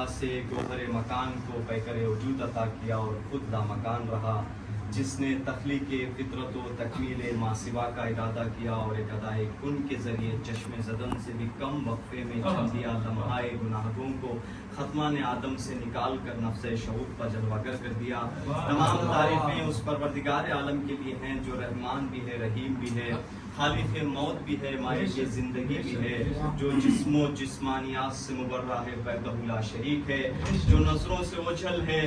اللہ سے گوہر مکان کو پیکر وجود عطا کیا اور خود لامکان رہا، جس نے تخلیق فطرت و تکمیل ماسوا کا ارادہ کیا اور ایک ادائے کن کے ذریعے چشم زدن سے بھی کم وقفے میں چند لمحائے گناہگوں کو ختمان آدم سے نکال کر نفس شعور پر جلوگر کر دیا۔ تمام تعریفیں اس پروردگار عالم کے لیے ہیں جو رحمان بھی ہے، رحیم بھی ہے، خالق موت بھی ہے، مالک زندگی بھی ہے، جو جسم و جسمانیات سے مبرہ ہے، وحدہ لا شریک ہے، جو نظروں سے اوجھل ہے،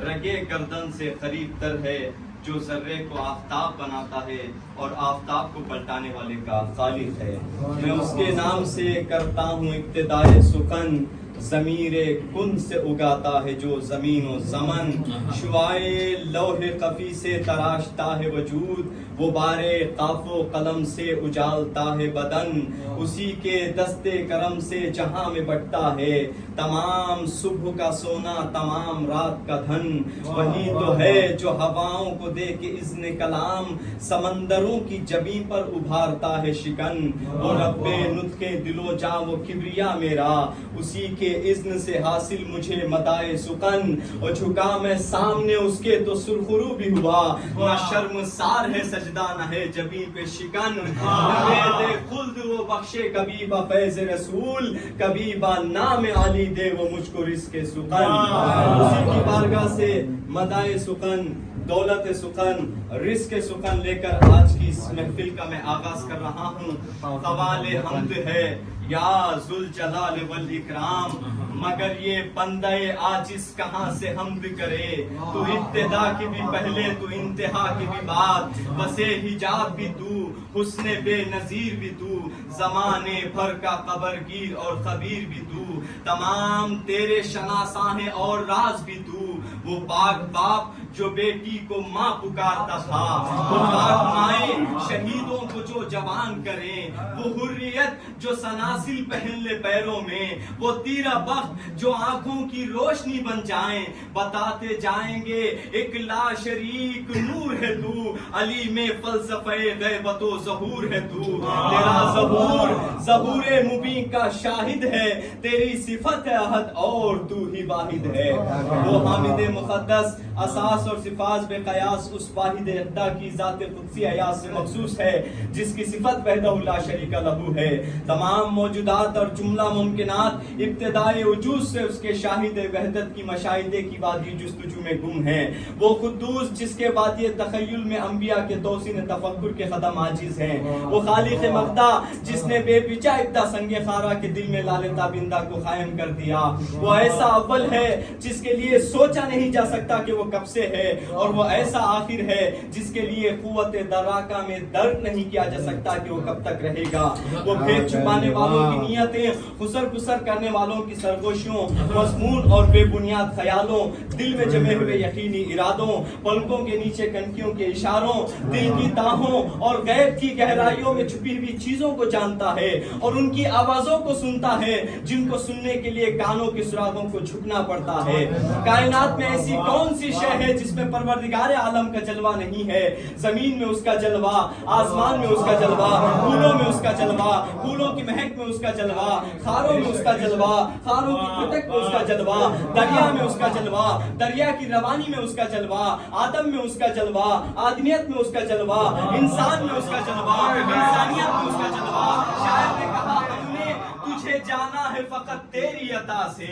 رگے گردن سے قریب تر ہے، جو ذرے کو آفتاب بناتا ہے اور آفتاب کو پلٹانے والے کا خالق ہے۔ میں اس کے نام سے کرتا ہوں ابتدائے سخن، ضمیر کن سے اگاتا ہے جو زمین و زمن، شعائے لوح قفی سے تراشتا ہے وجود، وہ بارے قاف و قلم سے اجالتا ہے بدن، اسی کے دست کرم سے جہاں میں بٹتا ہے تمام صبح کا سونا، تمام رات کا دھن، وہی تو ہے جو ہواؤں کو دے کے اذن کلام سمندروں کی جبیں پر ابھارتا ہے شکن، اور رب نطق دل و جاں وہ کبریا میرا، اسی کے اذن سے حاصل مجھے مدائے سخن، اور جھکا میں سامنے اس کے تو سرخرو بھی ہوا، نہ شرمسار ہے سجدہ نہ ہے جبیں پہ شکن، دے خلد وہ بخشے کبھی با فیض رسول، کبھی با نام علی دے وہ مجھ کو رزق سخن، اسی کی بارگاہ سے مدائے سخن، دولت سخن، رزق سخن لے کر آج کی اس محفل کا میں آغاز کر رہا ہوں۔ قوال حمد ہے یا ذوالجلال والاکرام، مگر یہ بندہ عاجز کہاں سے حمد کرے، تو ابتدا کی بھی پہلے تو انتہا کی بھی بات، بسے حجاب بھی تو، حسن بے نظیر بھی تو، زمانے بھر کا قبر گیر اور خبیر بھی تو، تمام تیرے شناساں ہیں اور راز بھی تو، وہ پاک باپ جو بیٹی کو ماں پکارتا تھا، وہ پاک مائیں شہیدوں کو جو جوان کریں، وہ حریت جو سناسل پہن لے پیروں میں، وہ تیرا بخت جو آنکھوں کی روشنی بن جائیں، بتاتے جائیں گے ایک لا شریک نور ہے تو، علی میں فلسفہ غیبت و ظہور ہے تو، تیرا ظہور ظہور مبین کا شاہد ہے، تیری صفت احد اور تو ہی واحد ہے، وہ حامد مقدس اساس اور صفات بے قیاس اس واحد اقدا کی ذات قدسی حیات سے مخصوص ہے، جس کی صفت وحدہ لا شریک لہو ہے، تمام موجودات اور جملہ ممکنات ابتدائی وجود سے اس کے شاہد وحدت کی مشاہدے کی وادی جستجو میں گم ہے، وہ قدوس جس کے وادی تخیل میں انبیاء کے توسین تفکر کے قدم عاجز ہیں، وہ خالق مقدا جس نے بے بچا ابدا سنگ خارا کے دل میں لال تابندہ کو قائم کر دیا، وہ ایسا اول ہے جس کے لیے سوچا نہیں جا سکتا کہ وہ کب سے ہے، اور وہ ایسا آخر ہے جس کے لیے قوت دراکہ میں درک نہیں کیا جا سکتا کہ وہ کب تک رہے گا، وہ بھید چھپانے والوں کی نیتیں، خسر پسر کرنے والوں کی سرگوشیوں، مضمون اور بے بنیاد خیالوں، دل میں جمے ہوئے یقینی ارادوں، پلکوں کے نیچے کنکیوں کے اشاروں، دل کی تاہوں اور غیب کی گہرائیوں میں چھپی ہوئی چیزوں کو جانتا ہے، اور ان کی آوازوں کو سنتا ہے جن کو سننے کے لیے کانوں کے سراغوں کو جھکنا پڑتا ہے۔ کائنات میں ایسی کون سی شے ہے جس میں پروردگار عالم کا جلوہ نہیں ہے؟ زمین میں اس کا جلوہ، آسمان میں اس کا جلوہ، پھولوں میں اس کا جلوہ، پھولوں کی مہک میں اس کا جلوہ، خاروں میں اس کا جلوہ، خاروں کی پھٹک میں اس کا جلوہ، دریا میں اس کا جلوہ، دریا کی روانی میں اس کا جلوہ، آدم میں اس کا جلوہ، آدمیت میں اس کا جلوہ، انسان میں اس کا جلوہ، انسانیت میں اس کا جلوہ۔ شاعر نے کہا ہم نے تجھے جانا ہے فقط تیری عطا سے،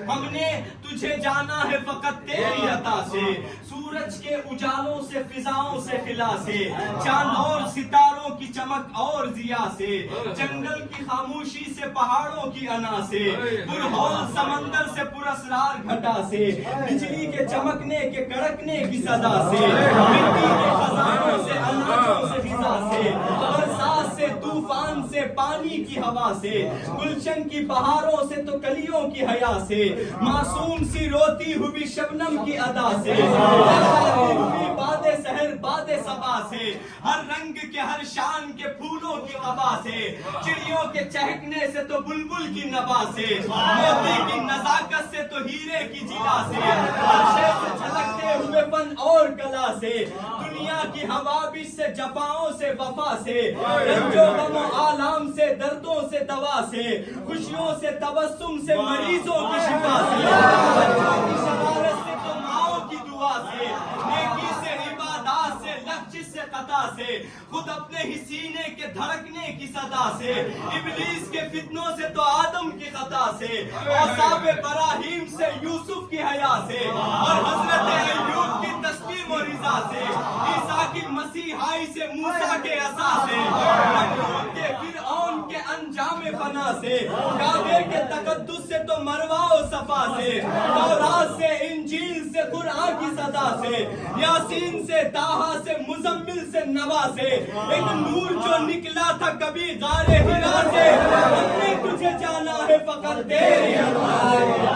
ہم نے تجھے جانا ہے فقط تیری عطا سے، سورج کے اجالوں سے فضاؤں سے خلا سے، چاند اور ستاروں کی چمک اور ضیا سے، جنگل کی خاموشی سے پہاڑوں کی انا سے، پرہول سمندر سے پراسرار گھٹا سے، بجلی کے چمکنے کے کڑکنے کی صدا سے، مٹی کے خزانوں سے اناجوں سے غذا سے، برسات سے طوفان سے پانی کی ہوا سے، گلشن کی بہاروں سے تو کلیوں کی حیا سے، معصوم سی روتی ہوئی شبنم کی ادا سے، ہوئی باد سحر باد صبا سے، ہر رنگ کے ہر شان کے پھولوں کی قبا سے، چڑیوں کے چہکنے سے تو بلبل کی نوا سے، موتی کی نزاکت سے تو ہیرے کی جلا سے، ہر شے سے جھلکتے ہوئے فن اور کلا سے، دنیا کی حوابش سے جفاؤں سے وفا سے، رنج و غم و آلام سے دردوں سے دوا سے، خوشیوں سے تبسم سے مریضوں کی شفا سے، خطا سے، ابلیس کے فتنوں سے تو آدم کی خطا سے، اوصاف ابراہیم سے یوسف کی حیا سے، اور حضرت ایوب کی تسلیم و رضا سے، عیسیٰ کی مسیحائی سے موسیٰ کے عصا سے، نمرود کے فرعون کے انجام فنا سے، کعبے کے تقدس سے تو مروہ و صفا سے، تورات سے انجیل سے قرآن کی صدا سے، یاسین سے طٰہٰ سے مزمل سے نبا سے، ایک نور جو نکلا تھا کبھی غار حرا سے، ہم نے تجھے جانا ہے فقط تیری عطا سے۔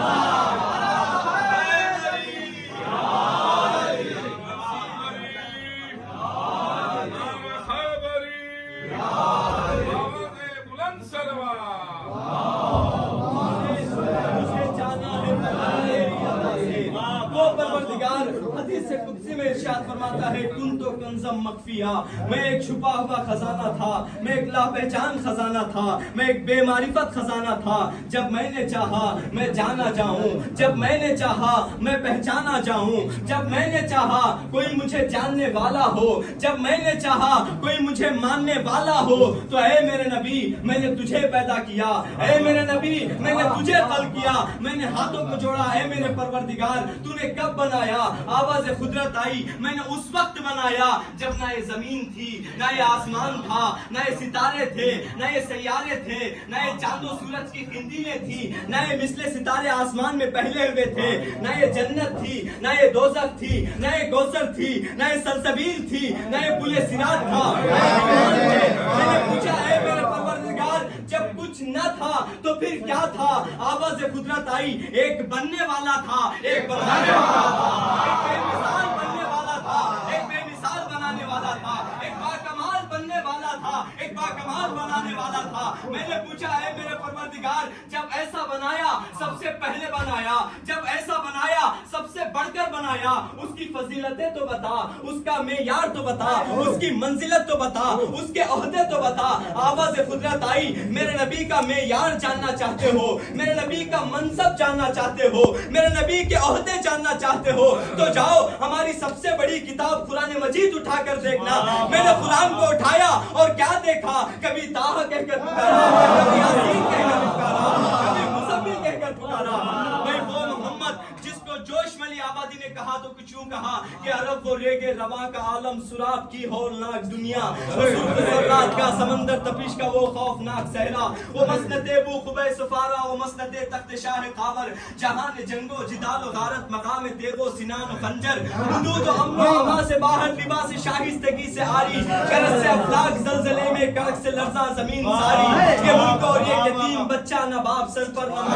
حدیث قدسی میں ارشاد فرماتا ہے کنتو کنزم مخفیہ، میں ایک چھپا ہوا خزانہ تھا، میں ایک لا پہچان خزانہ تھا، میں ایک بے معرفت خزانہ تھا۔ جب میں نے چاہا میں جانا جاؤں، جب میں نے چاہا میں پہچانا جاؤں، جب میں نے چاہا کوئی مجھے جاننے والا ہو، جب میں نے چاہا کوئی مجھے ماننے والا ہو، تو اے میرے نبی میں نے تجھے پیدا کیا، اے میرے نبی میں نے تجھے خلق کیا، میں نے ہاتھوں کو جوڑا، اے میرے پروردگار تو نے کب بنایا؟ آواز قدرت آئی، میں نے اس وقت بنایا جب نہ یہ زمین تھی، نہ یہ آسمان تھا، نہ یہ ستارے تھے، نہ یہ سیارے تھے، نہ یہ چاند و سورج کی قندیلیں تھی، نہ یہ مثل ستارے آسمان میں پہلے ہوئے تھے، نہ یہ جنت تھی، نہ یہ دوزخ تھی، نہ یہ کوثر تھی، نہ یہ سلسبیل تھی، نہ یہ پل صراط تھا، میں نے پوچھا اے میرے پروردگار جب کچھ نہ تھا تو پھر کیا تھا؟ آواز قدرت آئی، ایک بننے والا تھا، ایک بنانے والا تھا، ایک بے مثال بننے والا تھا، ایک بے مثال بنانے والا تھا، ایک باکمال بننے والا تھا، ایک باکمال بنانے والا تھا۔ میں نے پوچھا اے میرے پروردگار جب ایسا بنایا سب سے پہلے بنایا، جب ایسا بنایا سب سے بڑھ کر بنایا، اس کی فضیلتیں تو بتا، اس کا معیار تو بتا، اس کی منزلت تو بتا، اس کے عہدے تو بتا۔ آواز قدرت آئی، میرے نبی کا معیار جاننا چاہتے ہو، میرے نبی کا منصب جاننا چاہتے ہو، میرے نبی کے عہدے جاننا چاہتے ہو تو جاؤ ہماری سب سے بڑی کتاب قرآن مجید اٹھا کر دیکھنا۔ میں نے قرآن کو اٹھایا اور کیا دیکھا؟ کبھی طٰہٰ کہہ کر پکارا، کبھی یاسین کہہ کر پکارا، کبھی مزمل کہہ کر پکارا۔ میں وہ محمد جس کو جوش ملی آبادی نے کہا تو کچھ یوں کہا کہ عرب و ریگ رواں کا عالم سراب کی ہولناک دنیا، ذرات کا سمندر تپش کا وہ خوفناک صحرا، وہ مسند ابو قبیس سفارا، وہ مسند تخت شاہ قاور، جہان جنگ و جدال و غارت، مقام تیغ و سنان و خنجر، حدود و امن و اما سے باہر، لباس شائستگی سے آری، کرس سے افلاک، زلزلے میں کڑک سے لرزاں زمین ساری، یہ ملک اور یہ یتیم بچہ نہ باپ سر پر نہ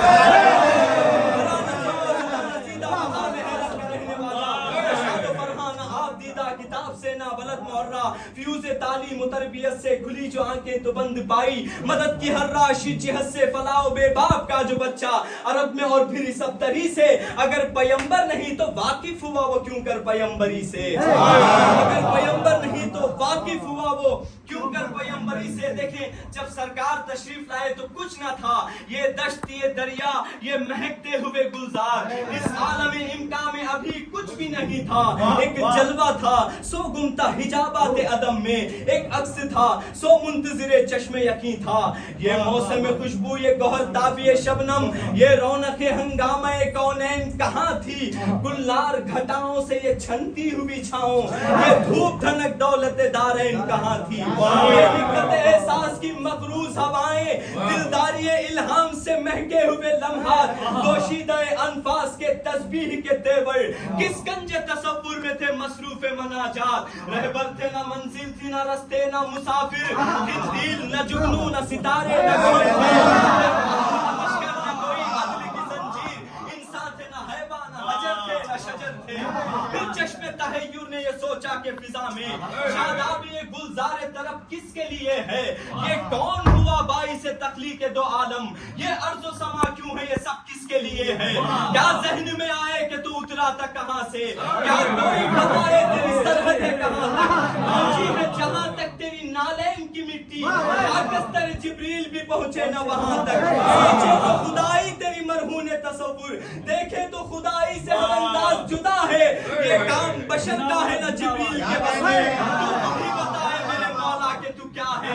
کتاب سے نہ بلد محرہ، فیوز تعلیم و تربیت سے کھلی جو آنکھیں تو بند پائی، مدد کی ہر راشی جہت سے فلاح و بے باپ کا جو بچہ عرب میں اور پھر سبتری سے، اگر پیمبر نہیں تو واقف ہوا وہ کیوں کر پیمبری سے، اگر پیمبر نہیں تو واقف ہوا وہ کیوں کر پیمبری سے۔ دیکھیں جب سرکار تشریف لائے تو کچھ نہ تھا، یہ دشت، یہ دریا، یہ مہکتے ہوئے گلزار، اس عالم امکان میں ابھی کچھ بھی نہیں تھا، ایک جلوہ تھا سو گمتا حجابات عدم میں، ایک عکس تھا سو منتظر چشم یقین تھا، یہ موسم خوشبو، یہ گوہر تابی شبنم، یہ رونق ہنگامہ کونین کہاں تھی؟ گلنار گھٹاؤں سے یہ چھنتی ہوئی چھاؤں، یہ دھوپ دھنک دولت دارین کہاں تھی؟ یہ دقت احساس کی مقروض ہوائیں، دلداری الہام سے مہکے ہوئے لمحات، دوشیدہ انفاس کے تسبیح کے تیور، کس گنج تصور میں تھے مصروف مناجات، رہبر تھے نہ منزل تھی نہ رستے نہ مسافر، قندیل نہ جگنو نہ ستارے نہ کوئی مشکل نہ کوئی عدل کی زنجیر، انسان تھے نہ حیوان نہ حجر تھے نہ شجر تھے۔ پھر چشم تحیر نے یہ سوچا کہ فضا میں شادابی گلزار طرف کس کے لیے ہے؟ یہ کون ہوا باعث تخلیق دو عالم؟ یہ ارض و سما کیوں ہے؟ یہ سب کس کے لیے ہے؟ کیا ذہن میں آئے کہ تو اترا تھا کہاں سے؟ کیا کوئی بتائے تیری سرحد ہے کہاں تک؟ پہنچی ہے جہاں تک تیری نالین کی مٹی، کاغذ جبریل بھی پہنچے نہ وہاں تک۔ سوچے تو خدائی تیری مرہون تصور، دیکھے تو خدائی سے ہر انداز جدا ہے، یہ کام بشر کا ہے نہ جبریل کے بس میں۔ تو بھی بتائے میرے مولا کہ تو کیا ہے؟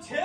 6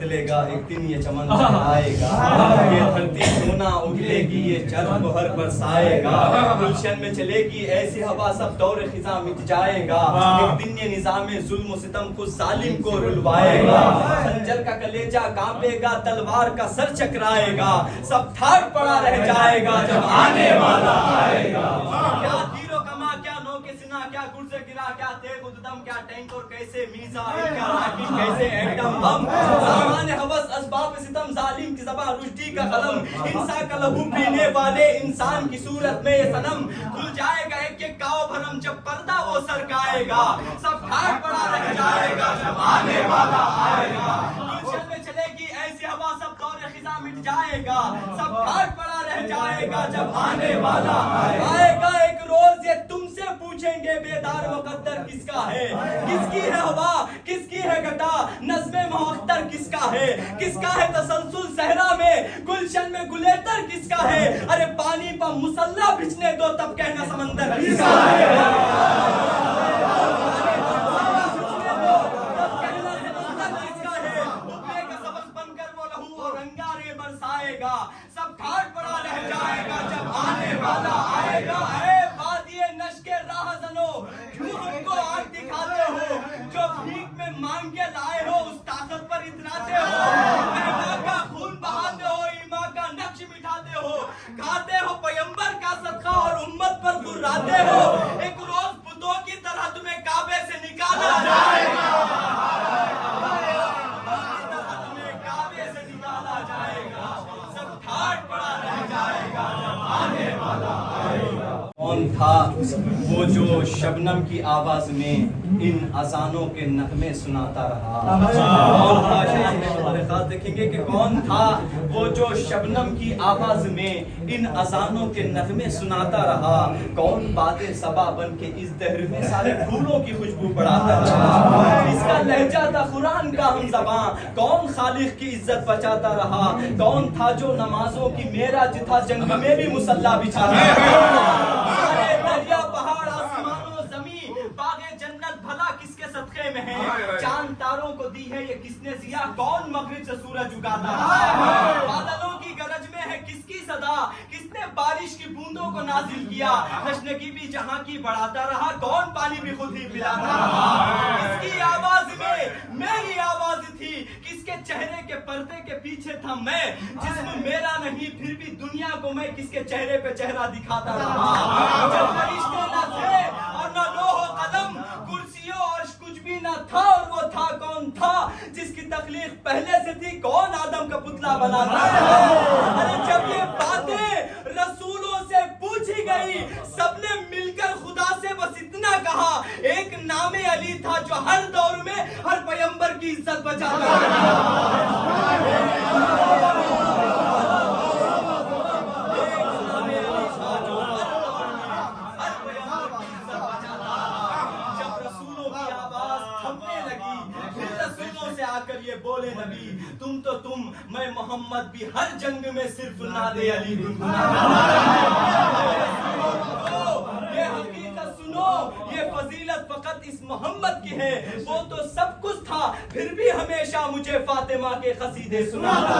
بدلے گا ایک دن یہ چمن آئے گا یہ دھرتی سونا اگلے گی یہ چرخ ہر برسائے گا گلشن میں چلے گی ایسی ہوا سب دور خزاں مٹ جائے گا ایک دن یہ نظام ظلم و ستم خود ظالم کو رلوائے گا خنجر کا کلیجہ کانپے گا تلوار کا سر چکرائے گا سب ٹھاٹ پڑا رہ جائے گا جب آنے والا آئے گا کیا تیر و کما کیا نو کے سنا کیا گرز گرا کیا تیغ و دم کیا ٹینک اور کیسے میزائل کیا راکٹ کیسے ایٹم بم سامان ہوس اسباب ستم ظالم کی زبان رشدی کا قلم انسان کا لہو پینے والے انسان کی صورت میں یہ صنم کھل جائے گا ایک ایک کاؤ بھرم جب پردہ وہ سرکائے گا سب ٹھاٹ پڑا رہ جائے گا جب آنے والا آئے گا گلشن میں چلے گی ایسی ہوا سب دور خزاں مٹ جائے گا سب ٹھاٹ پڑا رہ جائے گا جب آنے والا آئے گا ایک روز یہ تم سے پوچھیں گے بیدار مقدر کس کا ہے کس کی ہے ہوا کس کی ہے گھٹا نظم مہختر کس کا ہے تسلسل صحرا میں گلشن میں گلیتر کس کا ہے ارے پانی پر مسلح بچھنے دو تب کہنا سمندر کس کا ہے سب ٹھاٹ پڑا رہ جائے گا جب آنے والا آئے گا اے وادی نشک راہ زنو کیوں ہم کو آگ دکھاتے ہو جو بھیک میں مانگ کے لائے ہو اس طاقت پر اتراتے ہو مہما کا خون بہاتے ہو ایمان کا نقش مٹھاتے ہو کھاتے ہو پیمبر کا صدقہ اور امت پر گراتے ہو ایک روز بتوں کی طرح تمہیں کعبے سے نکالا جائے گا کون تھا وہ جو شبنم کی آواز میں ان اذانوں کے نغمے سناتا رہا کون تھا دیکھیں گے کہ کون تھا وہ جو شبنم کی آواز میں ان اذانوں کے نغمے سناتا رہا کون باد صبا بن کے اس دہر میں سارے پھولوں کی خوشبو بڑھاتا رہا اس کا لہجہ تھا قرآن کا ہم زباں کون خالق کی عزت بچاتا رہا کون تھا جو نمازوں کی معراج تھا جنگ میں بھی مصلی بچھاتا رہا دریا پہاڑ آسمان و زمین باغ جنت بھلا کس کے صدقے میں ہے چاند تاروں کو دی ہے یہ کس نے ضیا کون مغرب سے سورج اگاتا رہا بادلوں کی گرج میں ہے کس کی صدا کس نے بارش کی بوندوں کو نازل کیا تشنگی بھی جہاں کی بڑھاتا رہا کون پانی بھی خود ہی پلاتا رہا کس کی آواز میں میری آواز تھی کس کے چہرے کے پردے کے پیچھے تھا میں جسم میرا نہیں پھر بھی دنیا کو میں کس کے چہرے پہ چہرہ دکھاتا رہا جب فرشتے نہ تھے اور نہ لوح و قلم کرسیوں اور کچھ بھی نہ تھا اور وہ تھا کون تھا جس کی تخلیق پہلے سے تھی کون آدم کا پتلا بناتا رہا ارے جب یہ باتیں رسولوں سے پوچھی گئی سب نے مل کر خدا سے بس اتنا کہا ایک نام علی تھا جو ہر دور میں ہر پیغمبر کی عزت بچاتا رہا یہ بولے نبی تم تو تم میں محمد بھی ہر جنگ میں صرف نادے علی یہ حقیقت سنو یہ فضیلت فقط اس محمد کی ہے وہ تو سب کچھ تھا پھر بھی ہمیشہ مجھے فاطمہ کے قصیدے سناتا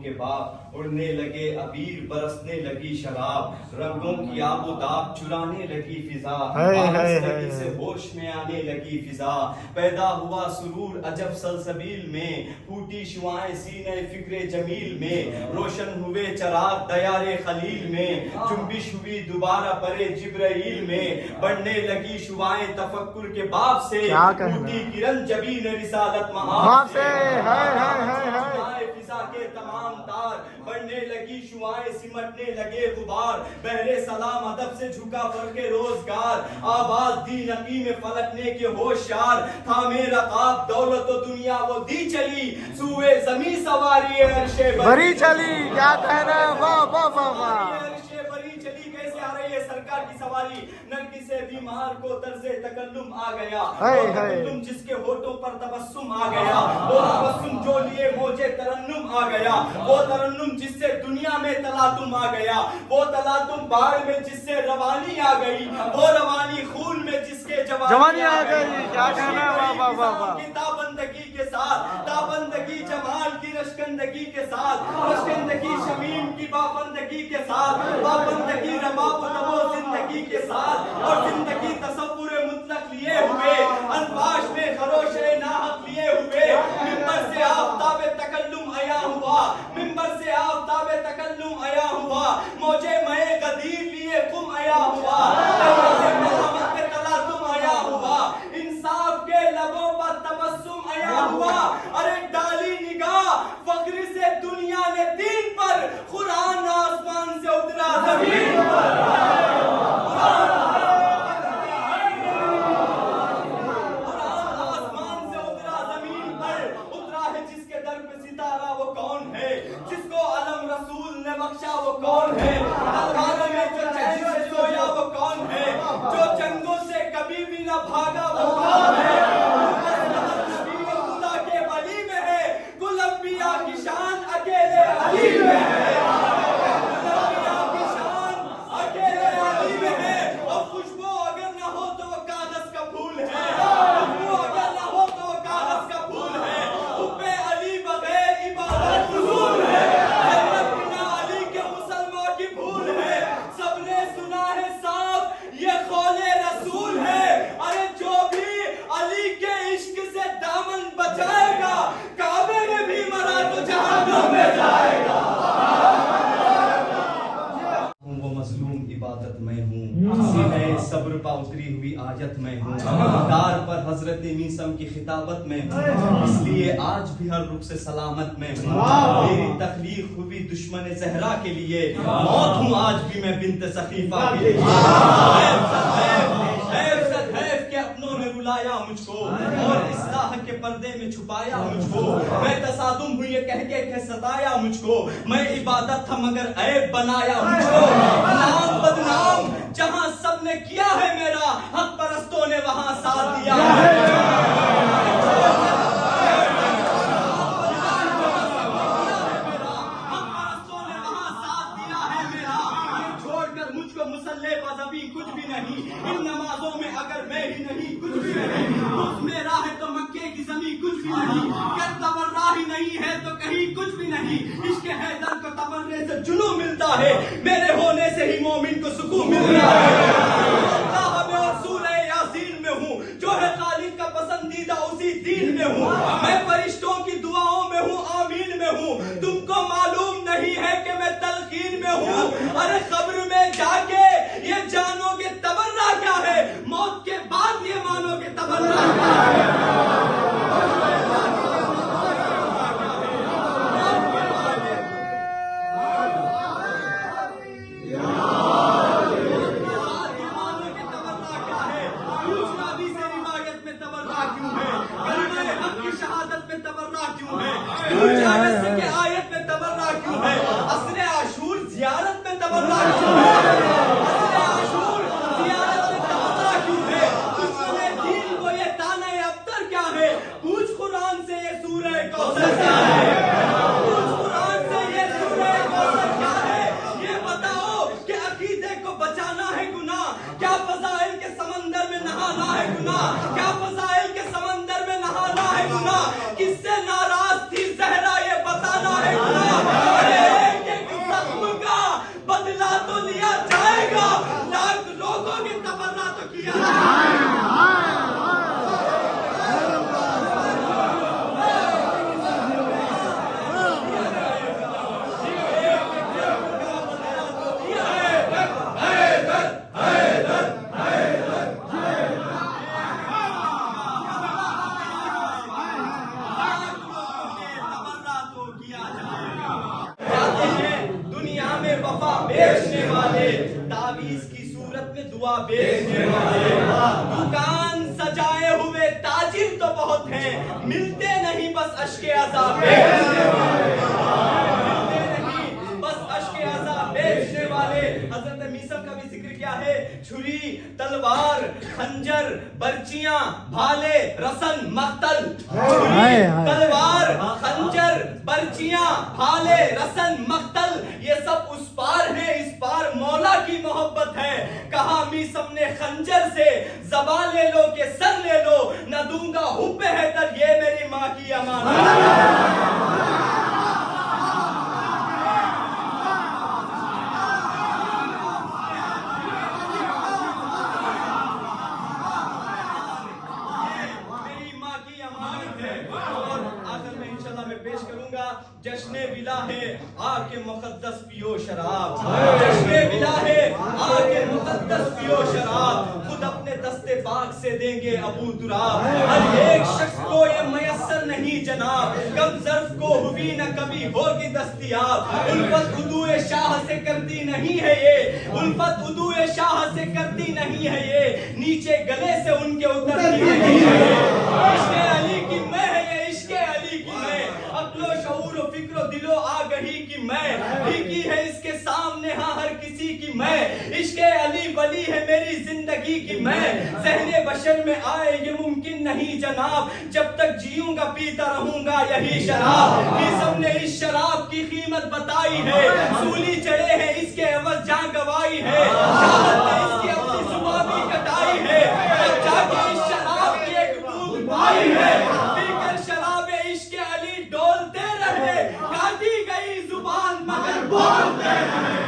کے بعد اڑنے لگے عبیر برسنے لگی شراب رنگوں کی آب و تاب چرانے لگی فضا سے ہوش میں آنے لگی فضا پیدا ہوا سرور عجب سلسبیل میں پھوٹی شعائیں سینے فکر جمیل میں روشن ہوئے چراغ دیار خلیل میں جنبش ہوئی دوبارہ برے جبرائیل میں بڑھنے لگی شعائیں تفکر کے باب سے پھوٹی کرن جبین رسالت مہاب سے فضا کے تمام تار بڑھنے لگی شعائیں سمٹنے لگے غبار بہرے سلام ادب سے جھکا فرق روزگار آواز دی نقی میں فلکنے کے ہوشیار تھا میرا خواب دولت و دنیا وہ دی چلی سوئے زمین سواری عرش بری چلی کیا کہنا واہ واہ واہ عرش بری چلی کیسے آ رہی ہے سرکار کی سواری نرگس بیمار کو طرز تکلم آ گیا، ہائے وہ ہائے۔ تکلم جس کے ہونٹوں پر تبسم آ گیا، وہ تبسم جو لیے موجے ترنم آ گیا، وہ ترنم جس سے دنیا میں تلاطم آ گیا، وہ تلاطم باڑ میں جس سے روانی آ گئی، وہ روانی خون میں جس کے جوانی آ گئی۔ کیا کہنا ہے، واہ واہ واہ واہ۔ تابندگی کے ساتھ، تابندگی جمال کی رشکندگی کے ساتھ، رشکندگی شمیم کی پابندگی کے ساتھ، پابندگی رباب و نبو زندگی کے ساتھ، اور زندگی تصور مطلق لیے ہوئے، الفاظ میں خروش ناحق لیے ہوئے، ممبر سے آفتاب تکلم عیا ہوا، ممبر سے آفتاب تکلم عیا ہوا، موجے مئے غدیر لیے قم عیا ہوا، محمد میں تلاطم عیا ہوا، انصاف کے لبوں پر تبسم عیا ہوا، ارے ڈالی نگاہ فخر سے دنیا نے دین پر، قرآن آسمان سے اترا زمین پر، قرآن آسمان سے اترا زمین پر، اترا ہے جس کے در پہ ستارہ وہ کون ہے، جس کو علم رسول نے بخشا وہ کون ہے، تلوار میں جو چہر سے سویا وہ کون ہے، جو جنگوں سے کبھی بھی نہ بھاگا وہ کون ہے، خدا کے ولی میں ہے، کل انبیاء کی شان اکیلے علی میں ہے، کل انبیاء کی شان اکیلے علی میں ہے، اور خوشبو اگر نہ ہو تو وہ کاغذ کا پھول ہے، خوشبو اگر نہ ہو تو وہ کاغذ کا پھول ہے، حب علی بغیر عبادت فضول ہے، حضرت بنا علی کے مسلمان کی بھول ہے، سب نے سنا ہے صاف یہ قول رسول ہے، ارے جو بھی علی کے عشق سے دامن بچائے گا، کعبے میں بھی مرا تو جہنم میں جائے گا، وہ مظلوم عبادت میں ہوں، سینہ صبر پا اتری ہوئی آیت میں ہوں، دار پر حضرت میثم کی خطابت میں ہوں، اس لیے آج بھی ہر رخ سے سلامت میں ہوں، میری تخلیق ہوئی دشمن زہرا کے لیے، موت ہوں آج بھی میں بنت سخیفہ کے لیے، حیف کہ اپنوں نے رلایا مجھ کو، اور اصلاح کے پردے میں چھپایا مجھ کو، میں تصادم ہوئی یہ کہہ کے ستایا مجھ کو، میں عبادت تھا مگر عیب بنایا مجھ کو، نام بدنام جہاں سب نے کیا ہے میرا، حق پرستوں نے وہاں ساتھ دیا کچھ بھی نہیں، ان نمازوں میں اگر میں ہی نہیں کچھ بھی نہیں، اس میں راہ تو مکے کی زمین کچھ بھی نہیں، کر تبرہ ہی نہیں ہے تو کہیں کچھ بھی نہیں، عشق حیدر کو تبرے سے جنوں ملتا ہے، میرے ہونے سے ہی مومن کو سکون ملتا ہے، اللہ میں اور سورہ یاسین میں ہوں، جو ہے خالق کا پسندیدہ اسی دین میں ہوں، میں فرشتوں کی دعاؤں میں ہوں، آمین میں ہوں، تم کو معلوم نہیں ہے کہ میں تلقین میں ہوں، ارے قبر میں جا کے یہ جانو گے تبرہ کیا ہے، موت کے بعد یہ مانو گے تبرہ کیا ہے، آیت میں تبرہ کیوں ہے، عصر عاشور زیارت میں تبرہ کیوں ہے، عصر عاشور زیارت میں تبرہ کیوں ہے، دشمن دین کو یہ تانے ابتر کیا ہے، پوچھ قرآن سے یہ سورہ کوثر کیا ہے، پوچھ قرآن سے یہ سورہ کوثر کیا ہے، یہ بتاؤ کہ عقیدے کو بچانا ہے گناہ، کیا فضائل کے سمندر میں نہانا ہے گناہ، کیا فضائل کے سمندر میں نہانا ہے گناہ، کس سے ناراض تھی زہرا یہ بتانا ہے گناہ، ایک ایک زخم کا بدلہ تو لیا جائے گا، لاکھ لوگوں کے تبرہ تو کیا جائے گا، دنیا میں وفا بیچنے والے، تعویذ کی صورت میں دعا بیچنے والے، دکان سجائے ہوئے تاجر تو بہت ہیں، ملتے نہیں بس اشک عذاب بیچنے والے، ملتے نہیں بس اشک عذاب بیچنے والے حضرت میثم کا بھی ذکر کیا ہے, چھری, تلوار, خنجر, برچیاں, بھالے, رسن, مقتل. چھری, تلوار, خنجر, برچیاں, بھالے, رسن, مقتل, یہ سب اس پار ہیں, اس پار مولا کی محبت ہے. کہا میثم نے خنجر سے زبان لے لو کہ سر لے لو, نہ دوں گا حب حیدر, یہ میری ماں کی امانت. پیش کروں گا جشن ولا ہے آ کے مقدس پیو شراب. جشن ولا ہے آ کے مقدس پیو شراب, خود اپنے دستے پاک سے دیں گے ابو تراب. ہر ایک شخص کو یہ میسر نہیں جناب, کم ظرف کو ہوئی نہ کبھی ہوگی دستیاب. الفت عدو شاہ سے کرتی نہیں ہے یہ, الفت عدو شاہ سے کرتی نہیں ہے یہ, نیچے گلے سے ان کے اترتی نہیں ہے. عشق علی کی میں ہے یہ, عشق علی کی میں, عقل و شعور و فکر و دل و آگہی کی میں, بھیگی ہے اس کے سامنے ہاں ہر کسی کی میں. عشق علی ولی ہے میری زندگی کی میں, ذہن بشر میں آئے یہ ممکن نہیں جناب, جب تک جیوں گا پیتا رہوں گا یہی شراب. میثم نے اس شراب کی قیمت بتائی ہے, سولی چڑھے ہیں اس کے عوض جان گوائی ہے, شاہد نے اس کی اپنی زبان بھی کٹائی ہے, تب جا کے اس شراب کی ایک بوند پائی ہے. پی کر شراب عشق علی ڈولتے رہے, کاٹی گئی زبان مگر بولتے رہے.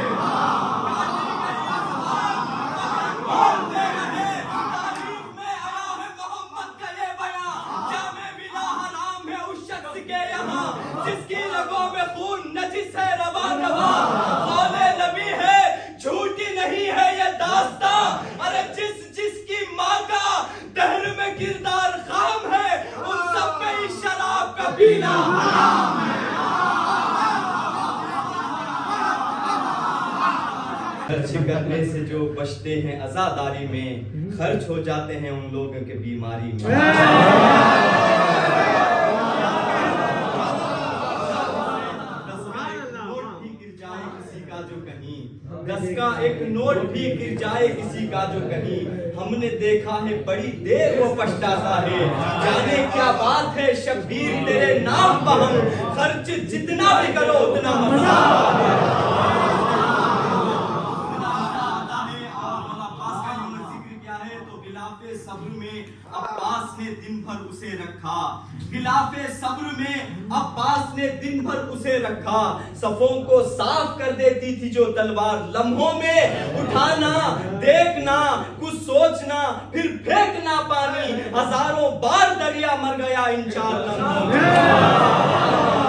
جس کی رگوں میں خون نجس ہے رواں رواں, قول نبی ہے جھوٹی نہیں ہے یہ داستان. ارے جس کی ماں کا دہر میں کردار خام ہے, ان سب میں اس شراب کا پینا حرام ہے. خرچ کرنے سے جو بچتے ہیں عزاداری میں, خرچ ہو جاتے ہیں ان لوگوں کے بیماری میں. دس کا ایک نوٹ بھی گر جائے کسی کا جو کہیں, ہم نے دیکھا ہے بڑی دیر وہ پچھتاتا ہے. جانے کیا بات ہے شبیر تیرے نام پہ ہم, خرچ جتنا بھی کرو اتنا مزہ آتا ہے. صبر میں عباس نے دن بھر اسے رکھا, غلاف صبر میں عباس نے دن بھر اسے رکھا. صفوں کو صاف کر دیتی تھی جو تلوار, لمحوں میں اٹھانا دیکھنا کچھ سوچنا پھر پھینکنا پانی, ہزاروں بار دریا مر گیا ان 4 لمحوں میں.